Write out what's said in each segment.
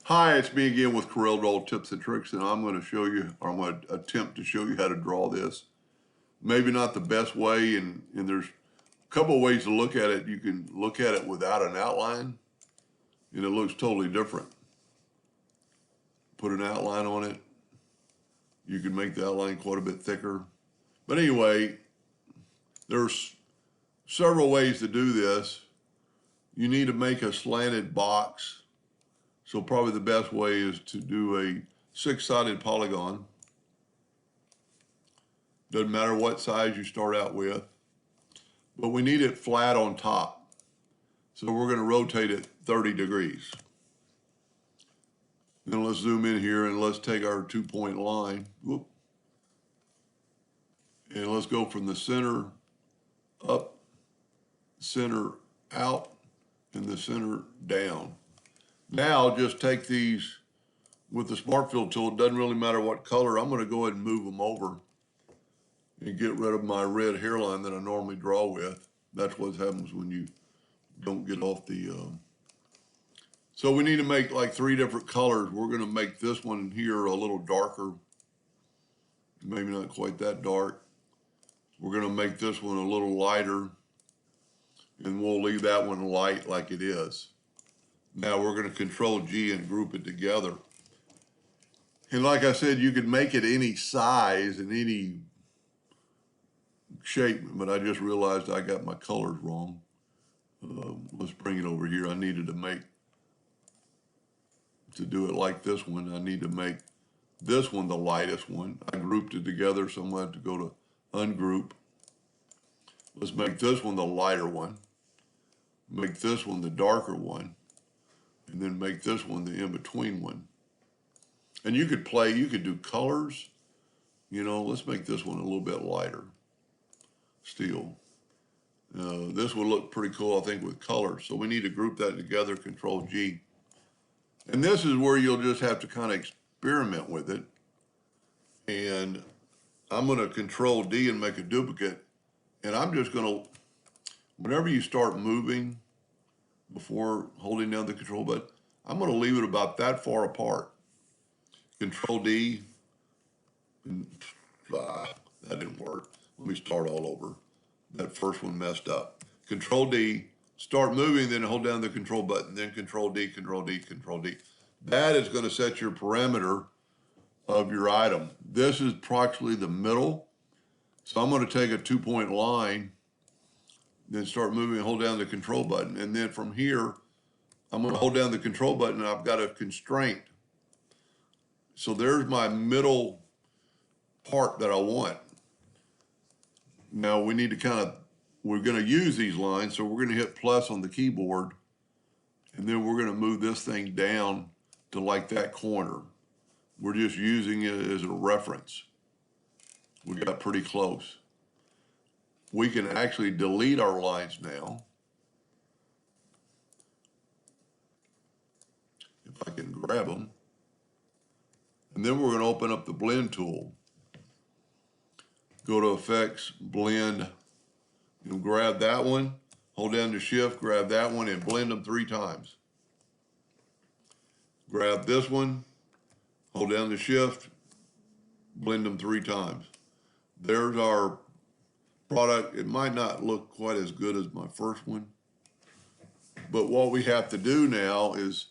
Hi, it's me again with CorelDraw tips and tricks, and I'm going to show you, or I'm going to attempt to show you how to draw this. Maybe not the best way, and there's a couple of ways to look at it. You can look at it without an outline, and it looks totally different. Put an outline on it. You can make the outline quite a bit thicker. But anyway, there's several ways to do this. You need to make a slanted box. So probably the best way is to do a six-sided polygon. Doesn't matter what size you start out with, but we need it flat on top. So we're going to rotate it 30 degrees. Then let's zoom in here and let's take our 2-point line. Whoop. And let's go from the center up, center out, and the center down. Now just take these with the Smart Fill tool. It doesn't really matter what color. I'm going to go ahead and move them over and get rid of my red hairline that I normally draw with. That's what happens when you don't get off the... So we need to make like 3 different colors. We're going to make this one here a little darker. Maybe not quite that dark. We're going to make this one a little lighter. And we'll leave that one light like it is. Now we're going to Control G and group it together. And like I said, you could make it any size and any shape, but I just realized I got my colors wrong. Let's bring it over here. I needed to do it like this one, I need to make this one the lightest one. I grouped it together, so I'm going to have to go to ungroup. Let's make this one the lighter one. Make this one the darker one. And then make this one the in-between one. And you could play, you could do colors. You know, let's make this one a little bit lighter. Steel. This would look pretty cool, I think, with colors. So we need to group that together, Control G. And this is where you'll just have to kind of experiment with it. And I'm going to Control D and make a duplicate. And I'm just going to, whenever you start moving, before holding down the control button, I'm going to leave it about that far apart. Control D, and that didn't work. Let me start all over. That first one messed up. Control D, start moving, then hold down the control button, then Control D, Control D, Control D. That is going to set your parameter of your item. This is approximately the middle. So I'm going to take a 2-point line, then start moving and hold down the control button. And then from here, I'm going to hold down the control button and I've got a constraint. So there's my middle part that I want. Now we need to we're going to use these lines. So we're going to hit plus on the keyboard. And then we're going to move this thing down to like that corner. We're just using it as a reference. We got pretty close. We can actually delete our lines now. If I can grab them. And then we're going to open up the blend tool. Go to Effects, Blend, and grab that one. Hold down the Shift, grab that one, and blend them 3 times. Grab this one, hold down the Shift, blend them 3 times. There's our product. It might not look quite as good as my first one, but what we have to do now is,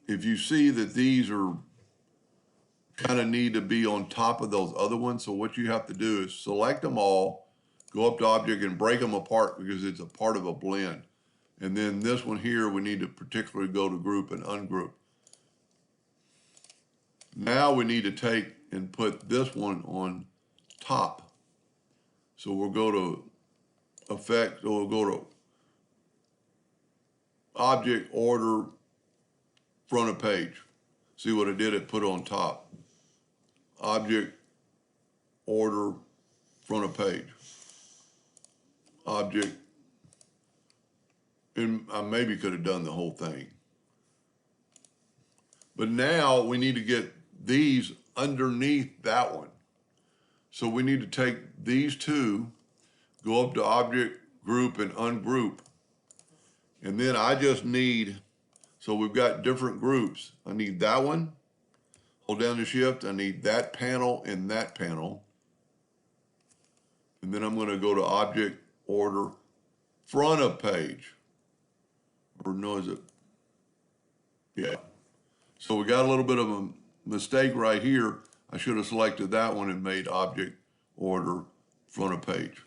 if you see that these are kind of need to be on top of those other ones, so what you have to do is select them all, go up to Object and break them apart because it's a part of a blend. And then this one here, we need to particularly go to Group and Ungroup. Now we need to take and put this one on top. So we'll go to Effect, or we'll go to Object, Order, Front of Page. See what it did? It put it on top. Object, Order, Front of Page. Object, and I maybe could have done the whole thing. But now we need to get these underneath that one. So we need to take these 2, go up to Object, Group, and Ungroup. And then I just need So we've got different groups. I need that one. Hold down the shift. I need that panel and that panel. And then I'm going to go to Object, Order, Front of Page. Or no, is it? Yeah. So we got a little bit of a mistake right here. I should have selected that one and made Object, Order, Front of Page.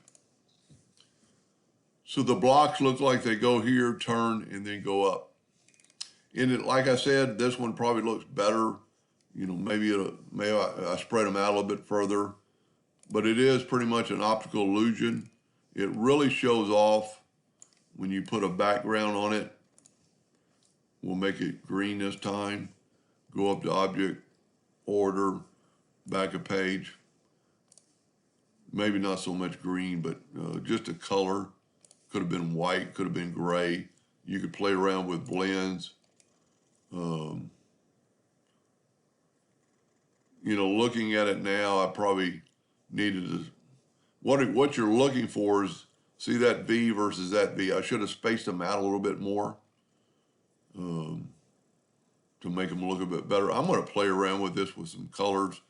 So the blocks look like they go here, turn, and then go up. And it, like I said, this one probably looks better. You know, maybe I spread them out a little bit further. But it is pretty much an optical illusion. It really shows off when you put a background on it. We'll make it green this time. Go up to Object, Order, Back of Page. Maybe not so much green, but just a color. Could have been white, could have been gray. You could play around with blends. You know, looking at it now, I probably needed to, what you're looking for is, see that V versus that V. I should have spaced them out a little bit more to make them look a bit better. I'm going to play around with this with some colors,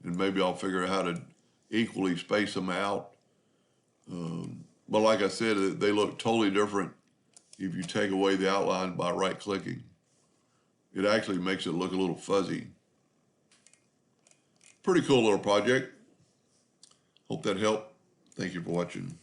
and maybe I'll figure out how to equally space them out. But like I said, they look totally different if you take away the outline by right-clicking. It actually makes it look a little fuzzy. Pretty cool little project. Hope that helped. Thank you for watching.